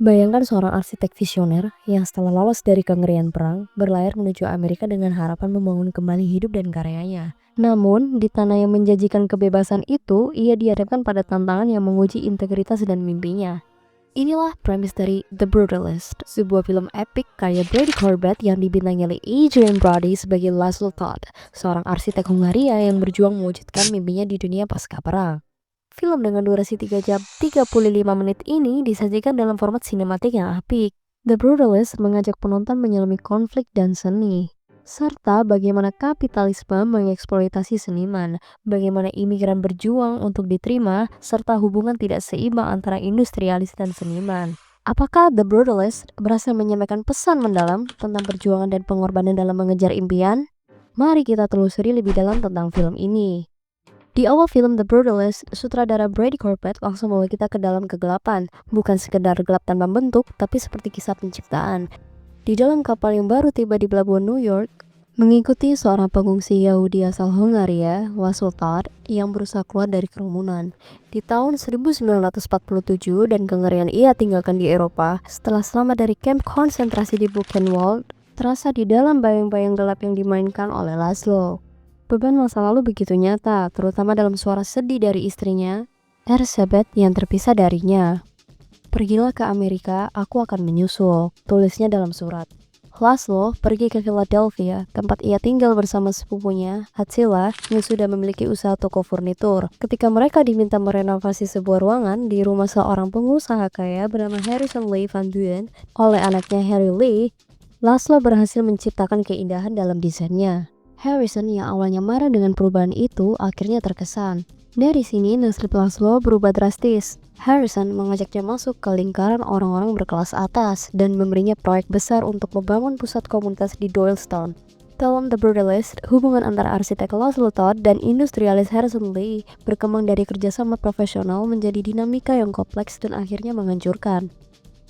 Bayangkan seorang arsitek visioner yang setelah lolos dari kengerian perang, berlayar menuju Amerika dengan harapan membangun kembali hidup dan karyanya. Namun, di tanah yang menjanjikan kebebasan itu, ia dihadapkan pada tantangan yang menguji integritas dan mimpinya. Inilah premis dari The Brutalist, sebuah film epik karya Brady Corbett yang dibintangi oleh Adrian Brody sebagai Laszlo Todd, seorang arsitek Hungaria yang berjuang mewujudkan mimpinya di dunia pasca perang. Film dengan durasi 3 jam 35 menit ini disajikan dalam format sinematik yang apik. The Brutalist mengajak penonton menyelami konflik dan seni, serta bagaimana kapitalisme mengeksploitasi seniman, bagaimana imigran berjuang untuk diterima, serta hubungan tidak seimbang antara industrialis dan seniman. Apakah The Brutalist berhasil menyampaikan pesan mendalam tentang perjuangan dan pengorbanan dalam mengejar impian? Mari kita telusuri lebih dalam tentang film ini. Di awal film The Brutalist, sutradara Brady Corbett langsung membawa kita ke dalam kegelapan, bukan sekedar gelap tanpa bentuk, tapi seperti kisah penciptaan. Di dalam kapal yang baru tiba di pelabuhan New York, mengikuti seorang pengungsi Yahudi asal Hungaria, Laszlo Todd, yang berusaha keluar dari kerumunan. Di tahun 1947 dan kengerian ia tinggalkan di Eropa, setelah selamat dari kamp konsentrasi di Buchenwald, terasa di dalam bayang-bayang gelap yang dimainkan oleh Laszlo. Beban masa lalu begitu nyata, terutama dalam suara sedih dari istrinya, Elizabeth yang terpisah darinya. Pergilah ke Amerika, aku akan menyusul, tulisnya dalam surat. Laszlo pergi ke Philadelphia, tempat ia tinggal bersama sepupunya, Attila, yang sudah memiliki usaha toko furnitur. Ketika mereka diminta merenovasi sebuah ruangan di rumah seorang pengusaha kaya bernama Harrison Lee Van Duyn oleh anaknya Harry Lee, Laszlo berhasil menciptakan keindahan dalam desainnya. Harrison yang awalnya marah dengan perubahan itu akhirnya terkesan. Dari sini nasib Laszlo berubah drastis. Harrison mengajaknya masuk ke lingkaran orang-orang berkelas atas dan memberinya proyek besar untuk membangun pusat komunitas di Doylestown. Dalam The Brutalist, hubungan antara arsitek Laszlo Todd dan industrialis Harrison Lee berkembang dari kerjasama profesional menjadi dinamika yang kompleks dan akhirnya menghancurkan.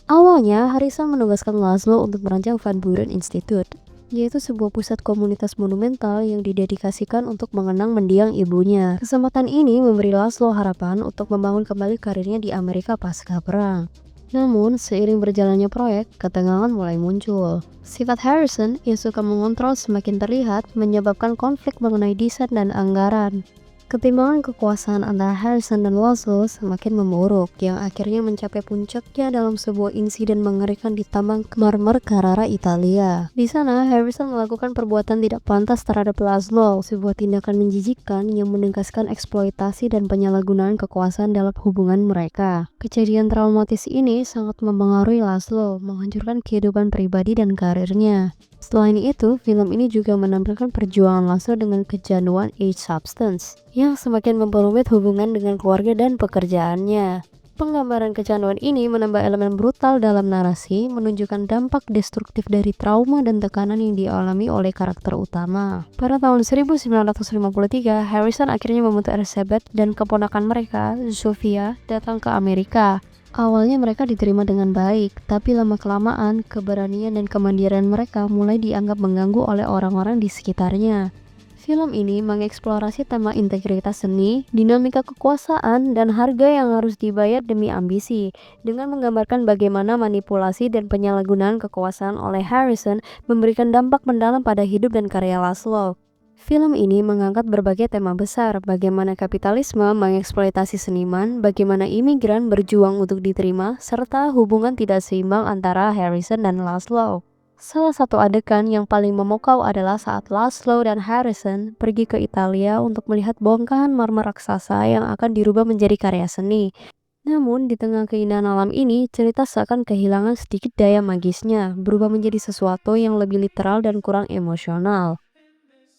Awalnya, Harrison menugaskan Laszlo untuk merancang Van Buren Institute, yaitu sebuah pusat komunitas monumental yang didedikasikan untuk mengenang mendiang ibunya. Kesempatan ini memberi Laszlo harapan untuk membangun kembali karirnya di Amerika pasca perang. Namun, seiring berjalannya proyek, ketegangan mulai muncul. Sifat Harrison yang suka mengontrol semakin terlihat, menyebabkan konflik mengenai desain dan anggaran. Ketimbangan kekuasaan antara Harrison dan Laszlo semakin memburuk, yang akhirnya mencapai puncaknya dalam sebuah insiden mengerikan di tambang marmer Carrara, Italia. Di sana, Harrison melakukan perbuatan tidak pantas terhadap Laszlo, sebuah tindakan menjijikkan yang menegaskan eksploitasi dan penyalahgunaan kekuasaan dalam hubungan mereka. Kejadian traumatis ini sangat mempengaruhi Laszlo, menghancurkan kehidupan pribadi dan karirnya. Selain itu, film ini juga menampilkan perjuangan Laszlo dengan kecanduan substance yang semakin memperumit hubungan dengan keluarga dan pekerjaannya. Penggambaran kecanduan ini menambah elemen brutal dalam narasi, menunjukkan dampak destruktif dari trauma dan tekanan yang dialami oleh karakter utama. Pada tahun 1953, Harrison akhirnya membantu Elizabeth dan keponakan mereka, Sofia, datang ke Amerika. Awalnya mereka diterima dengan baik, tapi lama-kelamaan keberanian dan kemandirian mereka mulai dianggap mengganggu oleh orang-orang di sekitarnya. Film ini mengeksplorasi tema integritas seni, dinamika kekuasaan, dan harga yang harus dibayar demi ambisi, dengan menggambarkan bagaimana manipulasi dan penyalahgunaan kekuasaan oleh Harrison memberikan dampak mendalam pada hidup dan karya Laszlo. Film ini mengangkat berbagai tema besar, bagaimana kapitalisme mengeksploitasi seniman, bagaimana imigran berjuang untuk diterima, serta hubungan tidak seimbang antara Harrison dan Laszlo. Salah satu adegan yang paling memukau adalah saat Laszlo dan Harrison pergi ke Italia untuk melihat bongkahan marmer raksasa yang akan dirubah menjadi karya seni. Namun, di tengah keindahan alam ini, cerita seakan kehilangan sedikit daya magisnya, berubah menjadi sesuatu yang lebih literal dan kurang emosional.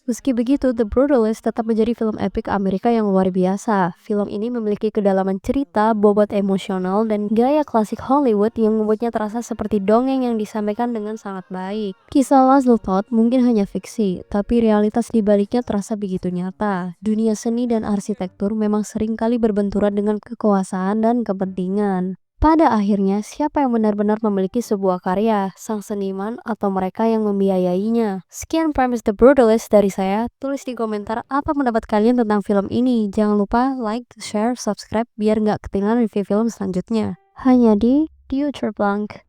Meski begitu, The Brutalist tetap menjadi film epik Amerika yang luar biasa. Film ini memiliki kedalaman cerita, bobot emosional, dan gaya klasik Hollywood yang membuatnya terasa seperti dongeng yang disampaikan dengan sangat baik. Kisah Laszlo Todd mungkin hanya fiksi, tapi realitas di baliknya terasa begitu nyata. Dunia seni dan arsitektur memang seringkali berbenturan dengan kekuasaan dan kepentingan. Pada akhirnya, siapa yang benar-benar memiliki sebuah karya, sang seniman atau mereka yang membiayainya? Sekian premis The Brutalist dari saya. Tulis di komentar apa pendapat kalian tentang film ini. Jangan lupa like, share, subscribe biar nggak ketinggalan review film selanjutnya. Hanya di Deutsche Bank.